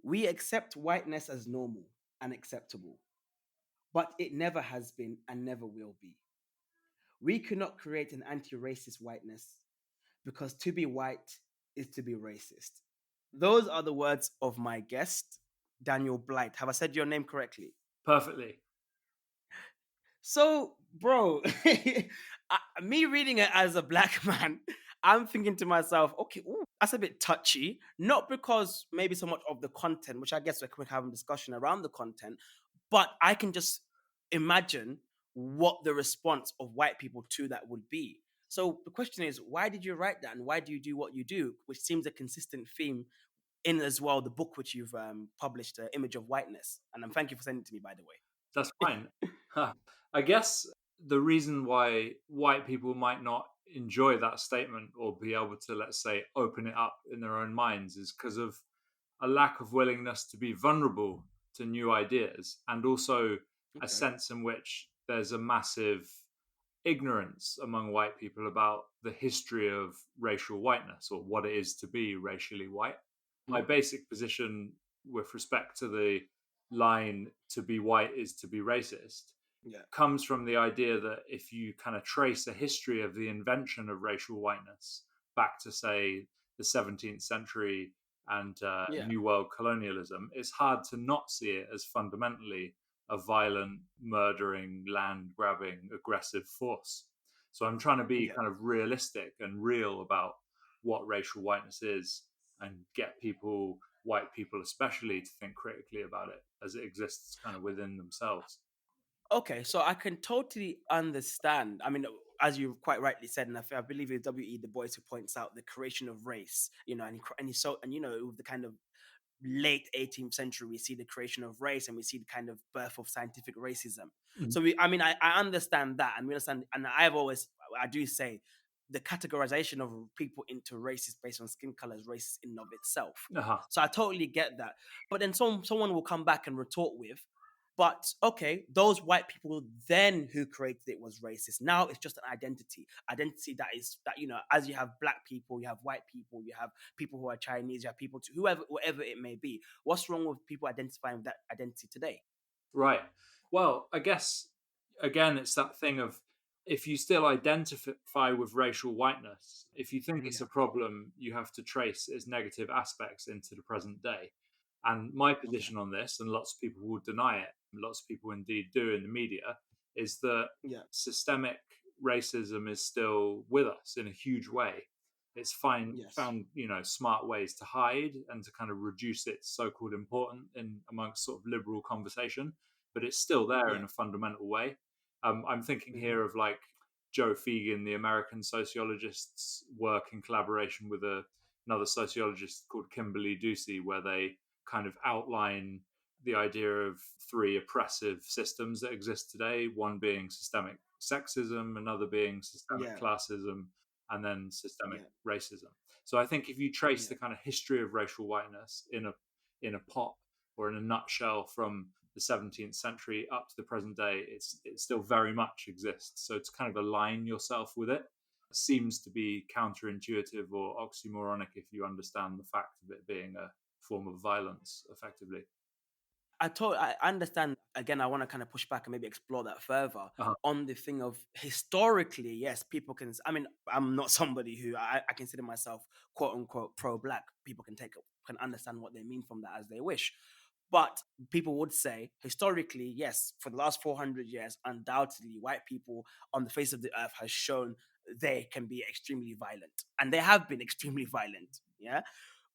We accept whiteness as normal and acceptable, but it never has been and never will be. We cannot create an anti-racist whiteness because to be white is to be racist. Those are the words of my guest, Daniel Blight. Have I said your name correctly? Perfectly. So, bro, me reading it as a black man, I'm thinking to myself, okay, ooh, that's a bit touchy. Not because maybe so much of the content, which I guess we can have a discussion around the content, but I can just imagine what the response of white people to that would be. So the question is, why did you write that, and why do you do what you do? Which seems a consistent theme in as well the book which you've published, Image of Whiteness. And thank you for sending it to me, by the That's way. fine. I guess the reason why white people might not enjoy that statement or be able to, let's say, open it up in their own minds is because of a lack of willingness to be vulnerable to new ideas, and also a Okay. sense in which there's a massive ignorance among white people about the history of racial whiteness or what it is to be racially white. My Mhm. basic position with respect to the line to be white is to be racist Yeah. comes from the idea that if you kind of trace a history of the invention of racial whiteness back to, say, the 17th century and Yeah. New World colonialism, it's hard to not see it as fundamentally a violent, murdering, land grabbing, aggressive force. So I'm trying to be Yeah. kind of realistic and real about what racial whiteness is and get people, white people especially, to think critically about it as it exists kind of within themselves. Okay, so I can totally understand. I mean, as you quite rightly said, and I believe it's W.E. Du Bois who points out the creation of race. And he's so, and with the kind of late 18th century, we see the creation of race, and we see the kind of birth of scientific racism. Mhm. So I understand that, and we understand, and I do say, the categorization of people into races based on skin color is racist in and of itself. Uh-huh. So I totally get that. But then someone will come back and retort with, but okay, those white people then who created it was racist. Now it's just an identity that is that as you have black people, you have white people, you have people who are Chinese, you have people to whoever, whatever it may be. What's wrong with people identifying with that identity today? Right. Well, I guess again, it's that thing of if you still identify with racial whiteness, if you think it's Yeah. a problem, you have to trace its negative aspects into the present day. And my Okay. position on this, and lots of people will deny it, and lots of people indeed do in the media, is that Yeah. systemic racism is still with us in a huge way. It's Yes. found, smart ways to hide and to kind of reduce its so-called importance in amongst sort of liberal conversation, but it's still there in Yeah. a fundamental way. I'm thinking Hmm. here of like Joe Fegan, the American sociologist's work in collaboration with another sociologist called Kimberly Ducey, where they kind of outline the idea of three oppressive systems that exist today, one being systemic sexism, another being systemic Yeah. classism, and then systemic Yeah. racism. So I think if you trace Yeah. the kind of history of racial whiteness in a pot or in a nutshell from the 17th century up to the present day, it still very much exists. So to kind of align yourself with it seems to be counterintuitive or oxymoronic if you understand the fact of it being a form of violence, effectively. I understand. Again, I want to kind of push back and maybe explore that further Uh-huh. on the thing of historically, yes, people can. I mean, I'm not somebody who I consider myself quote unquote pro black. People can understand what they mean from that as they wish. But people would say historically, yes, for the last 400 years, undoubtedly, white people on the face of the earth has shown they can be extremely violent, and they have been extremely violent. Yeah,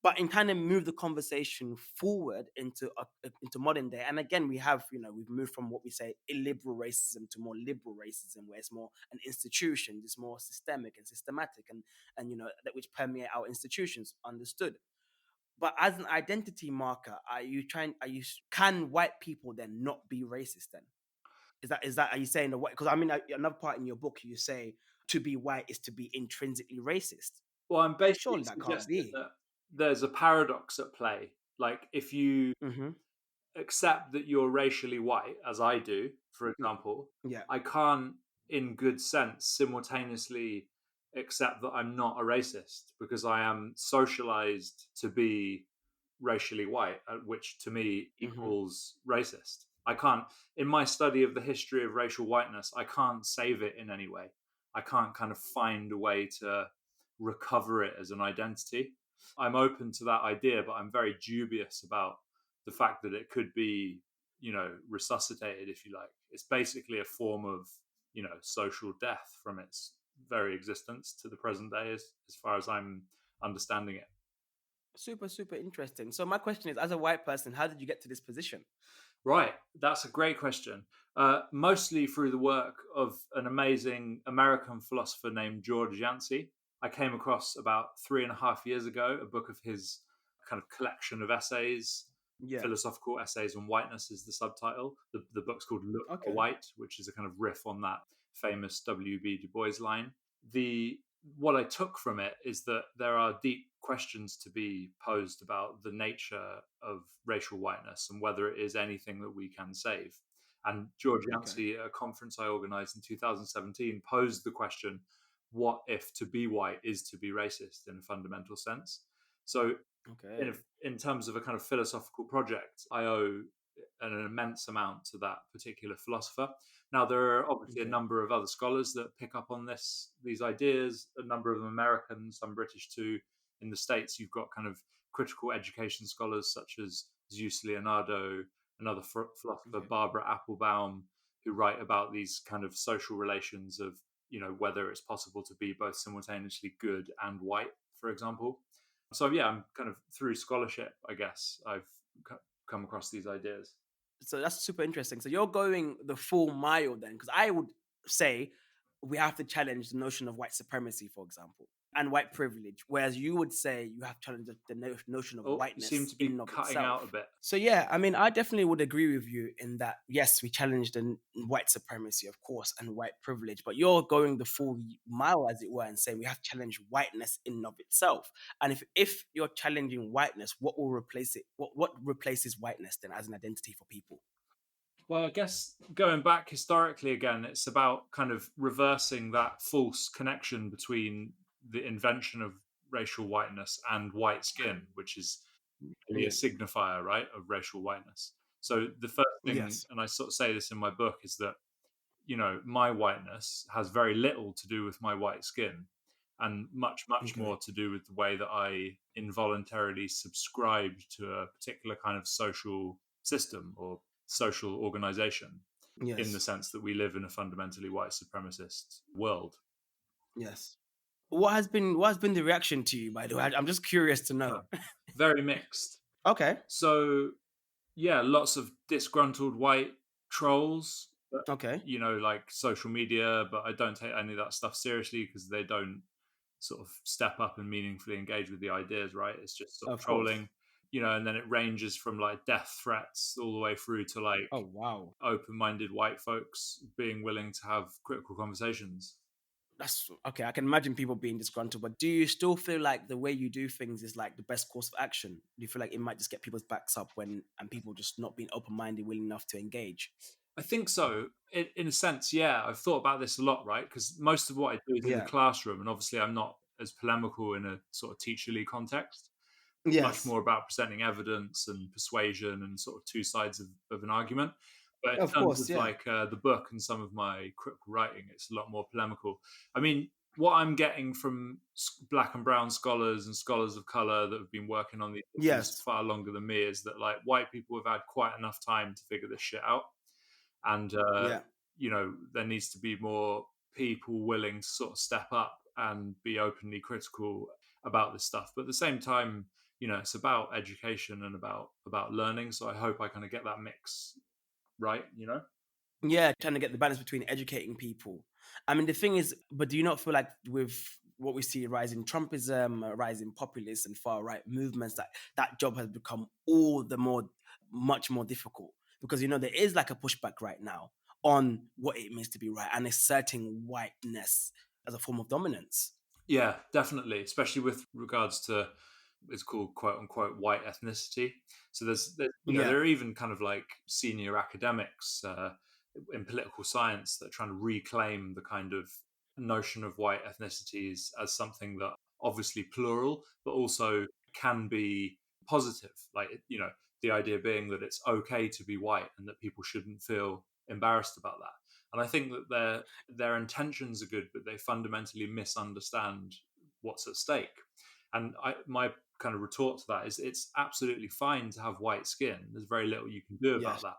but in kind of move the conversation forward into modern day. And again, we've moved from what we say illiberal racism to more liberal racism, where it's more an institution, it's more systemic and systematic, and that which permeate our institutions. Understood. But as an identity marker, can white people then not be racist? Then are you saying the white? Because I mean, another part in your book, you say to be white is to be intrinsically racist. Well, I'm basically Surely that can't suggesting be. that there's a paradox at play. Like, if you Hmm. accept that you're racially white, as I do, for example, Yeah. I can't, in good sense, simultaneously accept that I'm not a racist because I am socialized to be racially white, which to me Hmm. equals racist. I can't, in my study of the history of racial whiteness, I can't save it in any way. I can't kind of find a way to recover it as an identity. I'm open to that idea, but I'm very dubious about the fact that it could be, resuscitated, if you like. It's basically a form of, social death from its very existence to the present day, as far as I'm understanding it. Super, super interesting. So my question is, as a white person, how did you get to this position? Right, that's a great question. Mostly through the work of an amazing American philosopher named George Yancey. I came across about 3.5 years ago a book of his kind of collection of essays, Yeah. philosophical essays on whiteness is the subtitle. The book's called Look Okay. White, which is a kind of riff on that famous W.B. Du Bois line. The What I took from it is that there are deep questions to be posed about the nature of racial whiteness and whether it is anything that we can save. And George Okay. Yancey, at a conference I organized in 2017, posed the question, what if to be white is to be racist in a fundamental sense? So Okay. in terms of a kind of philosophical project, I owe an immense amount to that particular philosopher. Now, there are obviously a Okay. number of other scholars that pick up on these ideas. A number of them American, some British too. In the States, you've got kind of critical education scholars such as Zeus Leonardo, another philosopher, Okay. Barbara Applebaum, who write about these kind of social relations of whether it's possible to be both simultaneously good and white, for example. So yeah, I'm kind of through scholarship, I guess, I've come across these ideas. So that's super interesting. So you're going the full mile then, because I would say we have to challenge the notion of white supremacy, for example, and white privilege, whereas you would say you have to challenge the notion of Oh, you seem whiteness to in be and of cutting out a itself. bit. So yeah, I mean, I definitely would agree with you in that yes, we challenge the white supremacy, of course, and white privilege, but you're going the full mile, as it were, and saying we have to challenge whiteness in and of itself. And if you're challenging whiteness, what will replace it? What replaces whiteness then as an identity for people? Well, I guess going back historically again, it's about kind of reversing that false connection between the invention of racial whiteness and white skin, which is really a Mm. signifier, right, of racial whiteness. So the first thing, Yes. and I sort of say this in my book, is that my whiteness has very little to do with my white skin and much, much Okay. more to do with the way that I involuntarily subscribed to a particular kind of social system or social organization in the Yes. sense that we live in a fundamentally white supremacist world. Yes. What has been the reaction to you, by the way? I'm just curious to Huh. know. Very mixed. Okay. So, yeah, lots of disgruntled white trolls, but, Okay. like social media, but I don't take any of that stuff seriously because they don't sort of step up and meaningfully engage with the ideas, right? It's just sort of Of course. trolling, and then it ranges from like death threats all the way through to like Oh wow. open minded white folks being willing to have critical conversations. That's okay. I can imagine people being disgruntled, but do you still feel like the way you do things is like the best course of action? Do you feel like it might just get people's backs up when and people just not being open minded, willing enough to engage? I think so. In a sense, yeah. I've thought about this a lot, right? Because most of what I do is in the Yeah. classroom, and obviously, I'm not as polemical in a sort of teacherly context. Much Yes. more about presenting evidence and persuasion and sort of two sides of an argument. But in Of terms course. of Yeah. like the book and some of my critical writing, it's a lot more polemical. I mean, what I'm getting from black and brown scholars and scholars of color that have been working on these issues Yes. far longer than me is that like white people have had quite enough time to figure this shit out, and Yeah. there needs to be more people willing to sort of step up and be openly critical about this stuff. But at the same time, it's about education and about learning. So I hope I kind of get that mix right. Yeah, trying to get the balance between educating people. I mean, the thing is, but do you not feel like with what we see rising Trumpism, rising populist and far right movements, that job has become all the more, much more difficult because there is like a pushback right now on what it means to be right and asserting whiteness as a form of dominance. Yeah, definitely, especially with regards to it's called quote unquote white ethnicity. So Yeah. there are even kind of like senior academics in political science that are trying to reclaim the kind of notion of white ethnicities as something that obviously plural, but also can be positive, like, the idea being that it's okay to be white and that people shouldn't feel embarrassed about that. And I think that their intentions are good, but they fundamentally misunderstand what's at stake. And my kind of retort to that is it's absolutely fine to have white skin. There's very little you can do about Yes. that.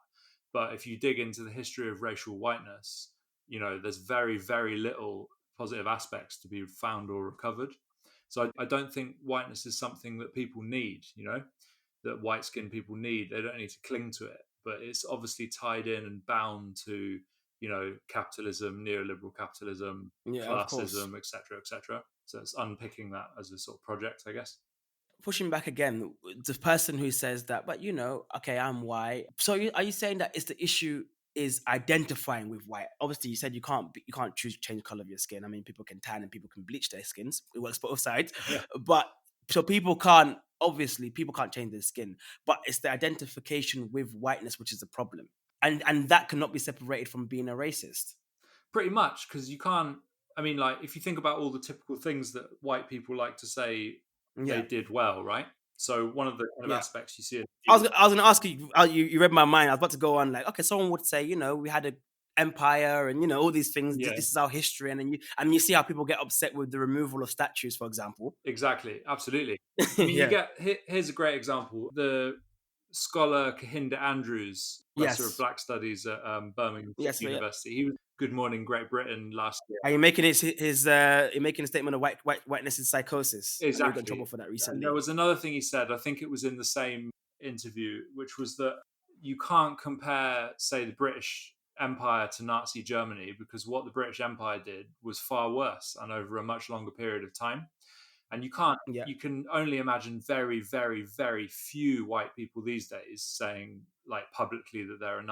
But if you dig into the history of racial whiteness, there's very, very little positive aspects to be found or recovered. So I don't think whiteness is something that people need, that white skinned people need. They don't need to cling to it. But it's obviously tied in and bound to, capitalism, neoliberal capitalism, Yeah, of course. classism, etc., etc. So it's unpicking that as a sort of project, I guess. Pushing back again, the person who says that, but okay, I'm white. So are you saying that it's the issue is identifying with white? Obviously, you said you can't choose to change the color of your skin. I mean, people can tan and people can bleach their skins. It works both sides, Yeah. but so people can't change their skin, but it's the identification with whiteness which is the problem, and that cannot be separated from being a racist. Pretty much, because you can't. I mean, like, if you think about all the typical things that white people like to say they Yeah, did well, right? So one of the kind of yeah. aspects you see in I was going to ask you, you read my mind. I was about to go on like, okay, someone would say, we had a empire and all these things. yeah, This is our history, and then you see how people get upset with the removal of statues, for example. exactly, absolutely. I mean, Yeah. here's a great example. The scholar Kahinda Andrews, professor of Yes. Black Studies at Birmingham City Yes. So yeah. University, he was Good Morning Great Britain last year. Are you making you're making a statement of whiteness is psychosis? I know you got in trouble Exactly. for that And there recently. was another thing he said, I think it was in the same interview, which was that you can't compare, say, the British Empire to Nazi Germany, because what the British Empire did was far worse and over a much longer period of time. And Yeah. you can only imagine very, very, very few white people these days saying, like, publicly that they're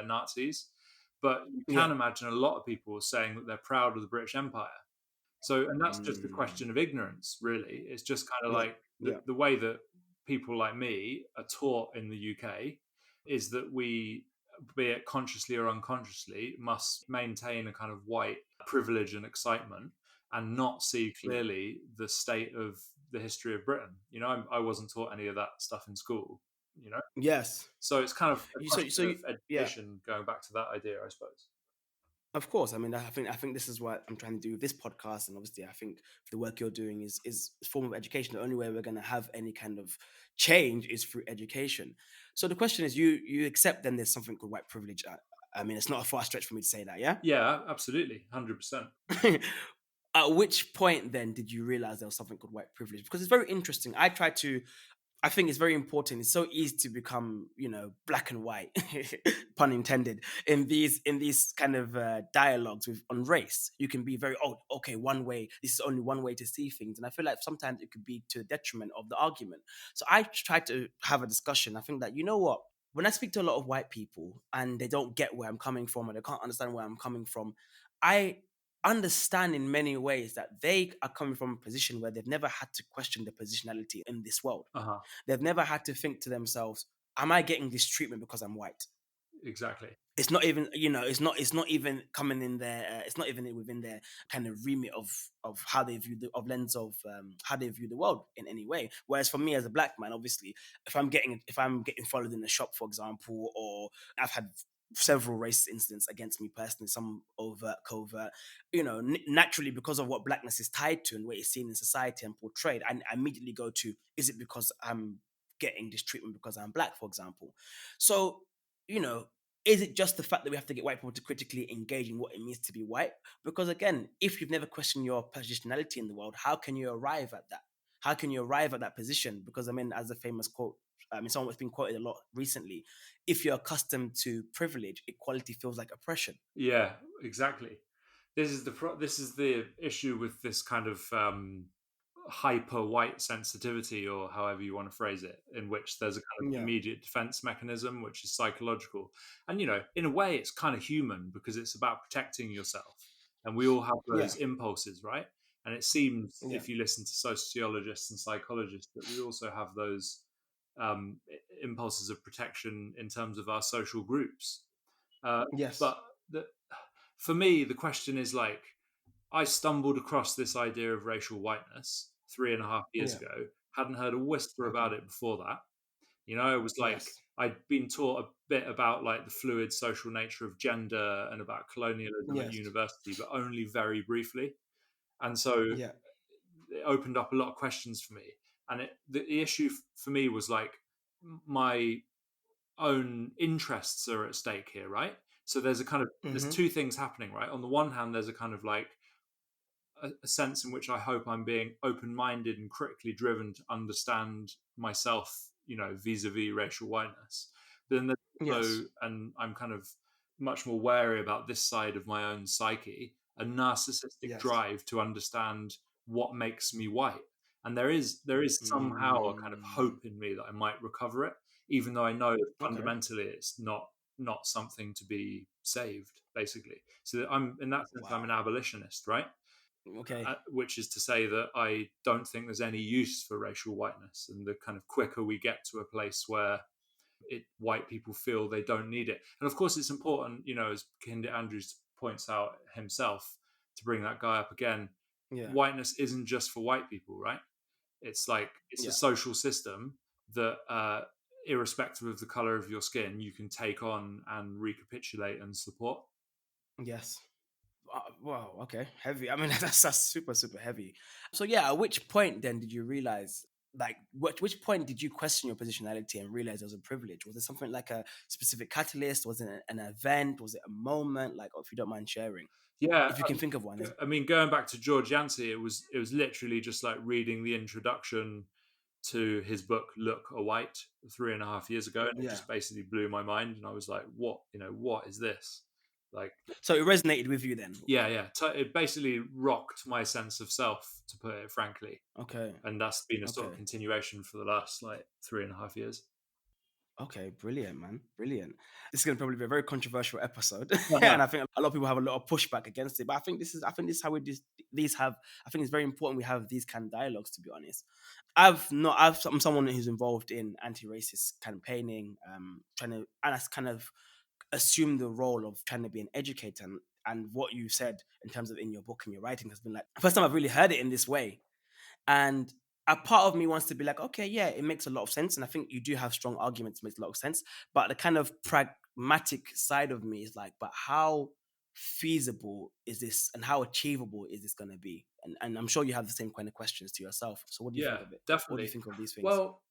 Nazis. But you Yeah. can imagine a lot of people saying that they're proud of the British Empire. So, and that's just a Mm, question of ignorance, really. It's just kind of yeah. like Yeah. the way that people like me are taught in the UK is that we, be it consciously or unconsciously, must maintain a kind of white privilege and excitement and not see Yeah. clearly the state of the history of Britain. I wasn't taught any of that stuff in school, you know? Yes. So it's kind of a So question of yeah. education, going back to that idea, I suppose. Of course, I mean, I think this is what I'm trying to do with this podcast, and obviously, I think the work you're doing is a form of education. The only way we're going to have any kind of change is through education. So the question is, you accept then there's something called white privilege. I mean, it's not a far stretch for me to say that, yeah. Yeah, absolutely. 100%. At which point then did you realize there was something called white privilege? Because it's very interesting. I think it's very important. It's so easy to become, black and white, pun intended, in these kind of dialogues with on race. You can be very, oh, okay, one way. This is only one way to see things, and I feel like sometimes it could be to the detriment of the argument. So I try to have a discussion. I think that what, when I speak to a lot of white people and they don't get where I'm coming from, or they can't understand where I'm coming from, I understand in many ways that they are coming from a position where they've never had to question the positionality in this world. Uh huh. They've never had to think to themselves, am I getting this treatment because I'm white? Exactly. It's not even, it's not even coming in there. It's not even within their kind of remit of how they view of lens of how they view the world in any way. Whereas for me as a black man, obviously, if I'm getting followed in the shop, for example, or I've had several racist incidents against me personally, some overt, covert, naturally because of what blackness is tied to and what it's seen in society and portrayed, I immediately go to, is it because I'm getting this treatment because I'm black, for example? So, you know, is it just the fact that we have to get white people to critically engage in what it means to be white? Because again, if you've never questioned your positionality in the world, how can you arrive at that? How can you arrive at that position? Because I mean, as a famous quote, I mean, someone that's been quoted a lot recently, if you're accustomed to privilege, equality feels like oppression. Yeah, exactly. This is the issue with this kind of hyper white sensitivity, or however you want to phrase it, in which there's a kind of Yeah. immediate defense mechanism, which is psychological. And in a way, it's kind of human because it's about protecting yourself. And we all have Yeah. those impulses, right? And it seems, Yeah. if you listen to sociologists and psychologists, that we also have those impulses of protection in terms of our social groups. Uh, Yes. but the, for me, the question is, like, I stumbled across this idea of racial whiteness 3.5 years Yeah. ago. Hadn't heard a whisper Okay. about it before that. You know, it was like Yes. I'd been taught a bit about like the fluid social nature of gender and about colonialism at Yes. university, but only very briefly. And so Yeah. it opened up a lot of questions for me. And the issue for me was like my own interests are at stake here, right? So there's Mm-hmm. two things happening, right? On the one hand, there's a kind of like a sense in which I hope I'm being open-minded and critically driven to understand myself, you know, vis-a-vis racial whiteness. But then there's Yes. also, and I'm kind of much more wary about this side of my own psyche, a narcissistic Yes. drive to understand what makes me white. And there is somehow a kind of Mm. hope in me that I might recover it, even though I know Okay. fundamentally it's not something to be saved, basically. So I'm in that sense I'm Wow. an abolitionist, right? Okay. Which is to say that I don't think there's any use for racial whiteness, and the kind of quicker we get to a place where white people feel they don't need it, and of course it's important, you know, as Kinder Andrews points out himself, to bring that guy up again. Yeah. Whiteness isn't just for white people, right? It's like it's a Yeah. social system that, irrespective of the color of your skin, you can take on and recapitulate and support. Yes. Wow. Okay. Heavy. I mean, that's super super heavy. So yeah, at which point then did you realize? Like, which point did you question your positionality and realize it was a privilege? Was it something like a specific catalyst? Was it an event? Was it a moment? Like, if you don't mind sharing, Yeah, if you can think of one. I mean, going back to George Yancey, it was literally just like reading the introduction to his book "Look a White" 3.5 years ago, and it Yeah. just basically blew my mind. And I was like, "What? You know, what is this?" Like, So it resonated with you then. yeah, yeah. It basically rocked my sense of self, to put it frankly. Okay. And that's been a sort of Okay. continuation for the last like 3.5 years. Okay, brilliant, man. Brilliant. This is going to probably be a very controversial episode. Uh-huh. And I think a lot of people have a lot of pushback against it. But I think this is how we just, these have, I think it's very important we have these kind of dialogues, to be honest. I'm someone who's involved in anti-racist campaigning, and I kind of assume the role of trying to be an educator. And what you said in terms of in your book and your writing has been like, first time I've really heard it in this way. And a part of me wants to be like, okay, yeah, it makes a lot of sense. And I think you do have strong arguments, makes a lot of sense. But the kind of pragmatic side of me is like, but how feasible is this and how achievable is this going to be? And I'm sure you have the same kind of questions to yourself. So what do you Yeah, think of it? What do you definitely. think of these things? Well,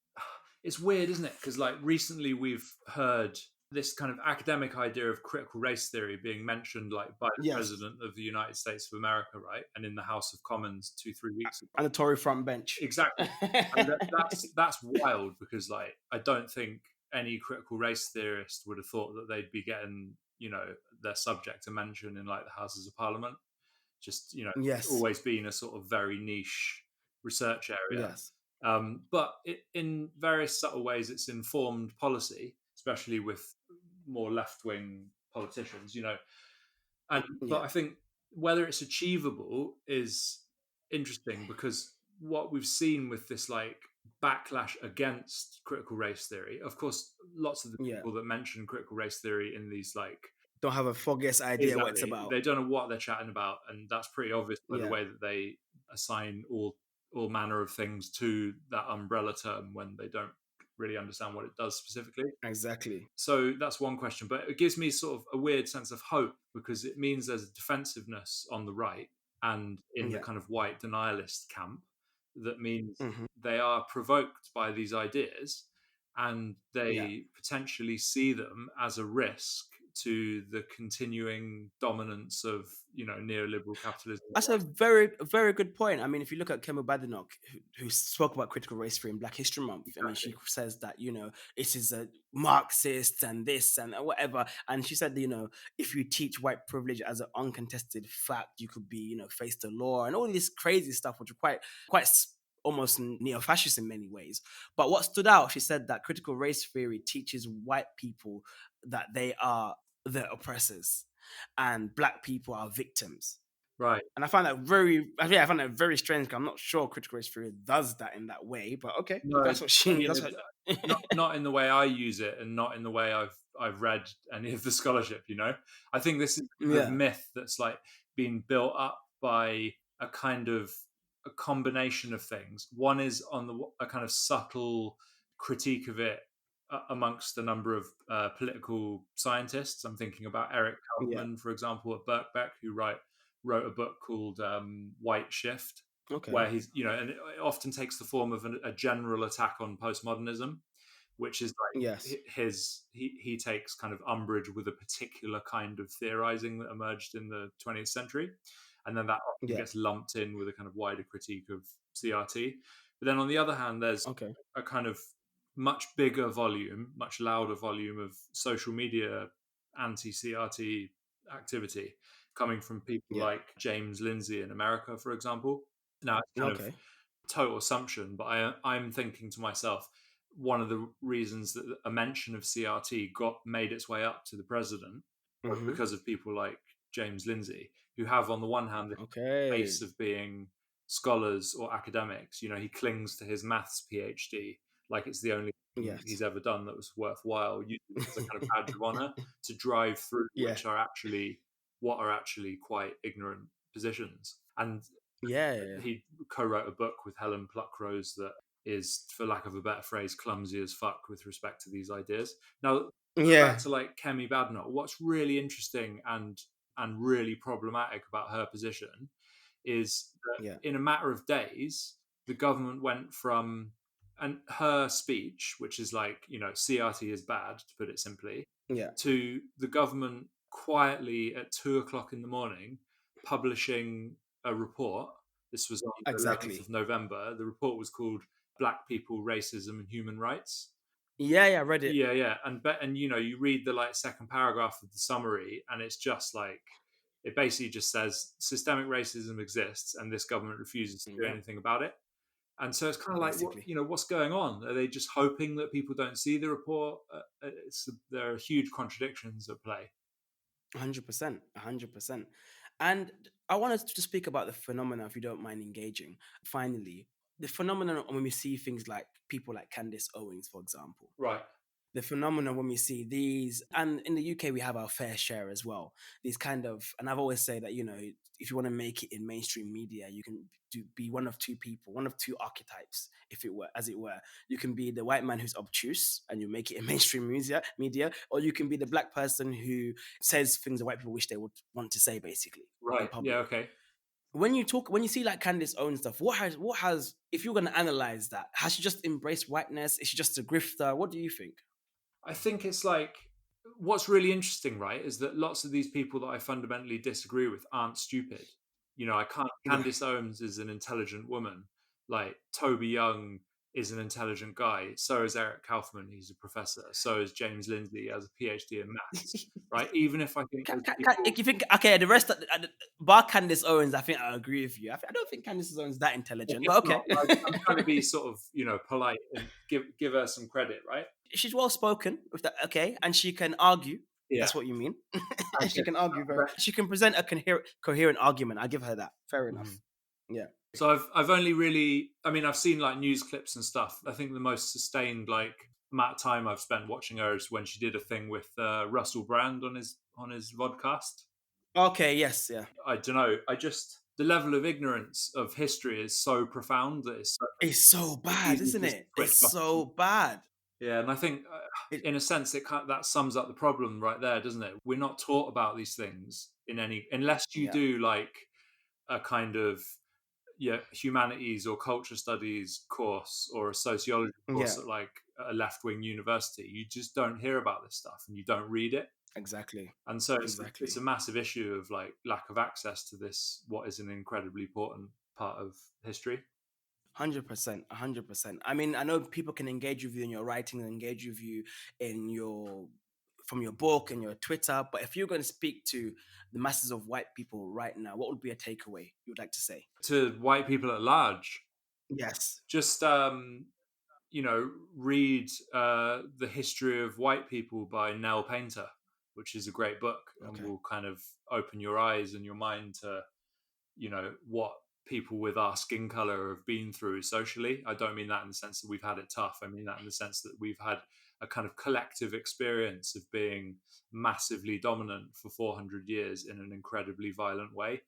it's weird, isn't it? Because like recently we've heard this kind of academic idea of critical race theory being mentioned like by the Yes. president of the United States of America, right? And in the House of Commons 2-3 weeks ago. And the Tory front bench. Exactly. And that's wild, because like I don't think any critical race theorist would have thought that they'd be getting, you know, their subject to mention in like the Houses of Parliament. Just, you know, it's Yes. always been a sort of very niche research area. Yes. But in various subtle ways, it's informed policy, especially with more left wing politicians, you know. But Yeah. I think whether it's achievable is interesting, because what we've seen with this like backlash against critical race theory, of course, lots of the Yeah. people that mention critical race theory in these like Don't have a foggiest idea what it's exactly, about. they don't know what they're chatting about, and that's pretty obvious by the Yeah. way that they assign all manner of things to that umbrella term when they don't really understand what it does specifically. Exactly. So that's one question, but it gives me sort of a weird sense of hope, because it means there's a defensiveness on the right and in the Yeah. kind of white denialist camp that means Hmm. they are provoked by these ideas, and Yeah. they potentially see them as a risk to the continuing dominance of, you know, neoliberal capitalism. That's a very good point. I mean, if you look at Kemi Badenoch, who spoke about critical race theory in Black History Month, I mean, she Exactly. says that, it is a Marxist and this and whatever. And she said, if you teach white privilege as an uncontested fact, you could be, face the law and all this crazy stuff, which are quite almost neo-fascist in many ways. But what stood out, she said that critical race theory teaches white people that they are the oppressors and black people are victims. Right. And I find that very strange. 'Cause I'm not sure critical race theory does that in that way, but okay, No, if that's what I she, mean, that's what. not in the way I use it, and not in the way I've read any of the scholarship. You know, I think this is a kind of Yeah, myth that's like been built up by a kind of a combination of things. One is on a kind of subtle critique of it amongst a number of political scientists. I'm thinking about Eric Yeah. Kaufman, for example, at Birkbeck, who wrote a book called White Shift, Okay. where he's, and it often takes the form of a general attack on postmodernism, which is Yes. like he takes kind of umbrage with a particular kind of theorizing that emerged in the 20th century, and then that often Yeah. gets lumped in with a kind of wider critique of CRT. But then on the other hand, there's Okay. a kind of much bigger volume, much louder volume of social media anti-CRT activity coming from people Yeah. like James Lindsay in America, for example. Now, it's kind of Okay. total assumption, but I'm thinking to myself, one of the reasons that a mention of CRT made its way up to the president was Mm-hmm. because of people like James Lindsay, who have, on the one hand, the Okay. face of being scholars or academics. He clings to his maths PhD like it's the only thing Yes. he's ever done that was worthwhile, using it as a kind of badge of honor to drive through, Yeah. what are actually quite ignorant positions. And Yeah. Yeah. he co-wrote a book with Helen Pluckrose that is, for lack of a better phrase, clumsy as fuck with respect to these ideas. Now, back Yeah. to like Kemi Badenoch, what's really interesting and really problematic about her position is Yeah. that in a matter of days, the government went from, and her speech, which is like, CRT is bad, to put it simply, Yeah. to the government quietly at 2 o'clock in the morning publishing a report. This was on the 11th of Exactly. November. The report was called Black People, Racism and Human Rights. Yeah. Yeah. I read it. Yeah, yeah. And you read the like second paragraph of the summary, and it's just like, it basically just says systemic racism exists and this government refuses to do Yeah. anything about it. And so it's kind of like, Basically. what's going on? Are they just hoping that people don't see the report? There are huge contradictions at play. 100%. 100%. And I wanted to speak about the phenomenon, if you don't mind engaging. Finally, the phenomenon when we see things like people like Candace Owens, for example. Right. The phenomenon when we see these, and in the UK we have our fair share as well. These kind of, and I've always say that if you want to make it in mainstream media, you can be one of two people, one of two archetypes, if it were, as it were. You can be the white man who's obtuse and you make it in mainstream media, or you can be the black person who says things that white people wish they would want to say, basically, in Right. Yeah. public. Okay. When you see like Candace Owens stuff, what has if you're gonna analyze that, has she just embraced whiteness? Is she just a grifter? What do you think? I think it's like, what's really interesting, right, is that lots of these people that I fundamentally disagree with aren't stupid. I can't. Yeah. Candice Owens is an intelligent woman. Like Toby Young is an intelligent guy. So is Eric Kaufman. He's a professor. So is James Lindsay as a PhD in maths. Right. Even if I think those people, If you think, okay, the rest of bar Candace Owens, I think I agree with you. I don't think Candace Owens is that well, intelligent, if but not, okay. I'm trying to be sort of polite and give her some credit, right? She's well spoken with that, okay, and she can argue. Yeah. That's what you mean. I She guess can argue very. that. She can present a coherent argument. I give her that. Fair enough. Mhm. Yeah. So I've only really, I mean, I've seen like news clips and stuff. I think the most sustained like amount of time I've spent watching her is when she did a thing with Russell Brand on his vodcast. Okay. Yes. Yeah. I don't know. The level of ignorance of history is so profound that It's so it's bad, easy isn't just to it? switch It's off. so bad. Yeah, and I think It, in a sense that sums up the problem right there, doesn't it? We're not taught about these things unless you yeah. do like a kind of, yeah, humanities or culture studies course or a sociology Yeah. course at like a left-wing university. You just don't hear about this stuff and you don't read it. Exactly. And so it's Exactly. a massive issue of like lack of access to this, what is an incredibly important part of history. 100%, 100%. I mean, I know people can engage with you in your writing and engage with you in your from your book and your Twitter, but if you're going to speak to the masses of white people right now, what would be a takeaway you would like to say? To white people at large, Yes. just read The History of White People by Nell Painter, which is a great book and Okay. will kind of open your eyes and your mind to what people with our skin color have been through socially. I don't mean that in the sense that we've had it tough. I mean that in the sense that we've had a kind of collective experience of being massively dominant for 400 years in an incredibly violent way.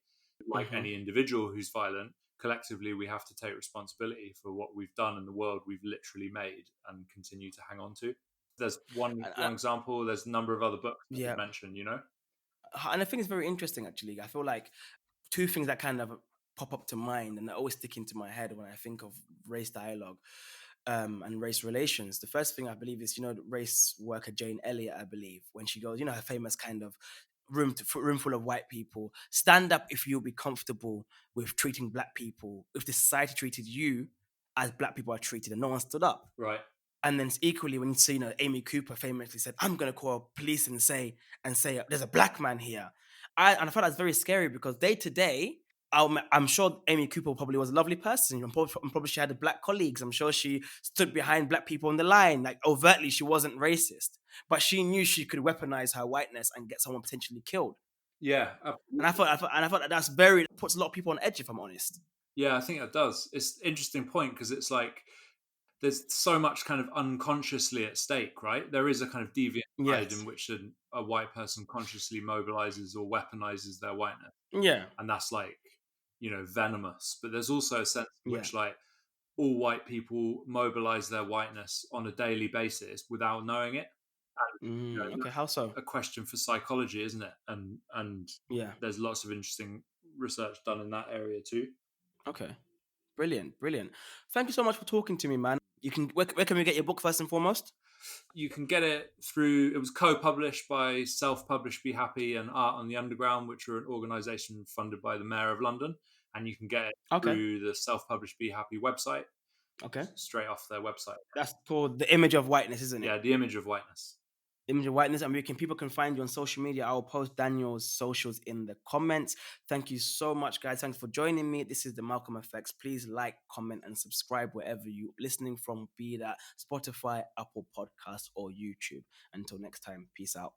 Like Hmm. any individual who's violent, collectively we have to take responsibility for what we've done and the world we've literally made and continue to hang on to. There's one And, one example. There's a number of other books I could yeah, mention. and I think it's very interesting actually. I feel like two things that kind of pop up to mind and that always stick into my head when I think of race dialogue and race relations. The first thing I believe is, the race worker Jane Elliott, I believe, when she goes, her famous kind of room full of white people, stand up if you'll be comfortable with treating black people, if the society treated you as black people are treated, and no one stood up. Right. And then equally, when you see, Amy Cooper famously said, "I'm gonna call police and say there's a black man here." And I thought that's very scary because day to day, I'm sure Amy Cooper probably was a lovely person. I'm probably she had black colleagues. I'm sure she stood behind black people on the line. Like overtly, she wasn't racist, but she knew she could weaponize her whiteness and get someone potentially killed. Yeah. And I thought that puts a lot of people on edge. If I'm honest. Yeah, I think that does. It's an interesting point because it's like there's so much kind of unconsciously at stake, right? There is a kind of deviant side in Yes. which a white person consciously mobilizes or weaponizes their whiteness, Yeah. and that's like venomous. But there's also a sense in Yeah. which like all white people mobilize their whiteness on a daily basis without knowing it. And Okay. that's How so? a question for psychology, isn't it? And Yeah. there's lots of interesting research done in that area too. Okay. Brilliant, brilliant. Thank you so much for talking to me, man. Where can we get your book first and foremost? You can get it through. It was co-published by Self-Publish Be Happy and Art on the Underground, which are an organisation funded by the Mayor of London, and you can get it Okay, through the Self-Publish Be Happy website, okay. straight off their website. That's called The Image of Whiteness, isn't it? Yeah, the Image of Whiteness. Image of Whiteness, and people can find you on social media. I'll post Daniel's socials in the comments. Thank you so much, guys. Thanks for joining me. This is the Malcolm Effects. Please like, comment, and subscribe wherever you're listening from, be that Spotify, Apple Podcasts, or YouTube. Until next time, peace out.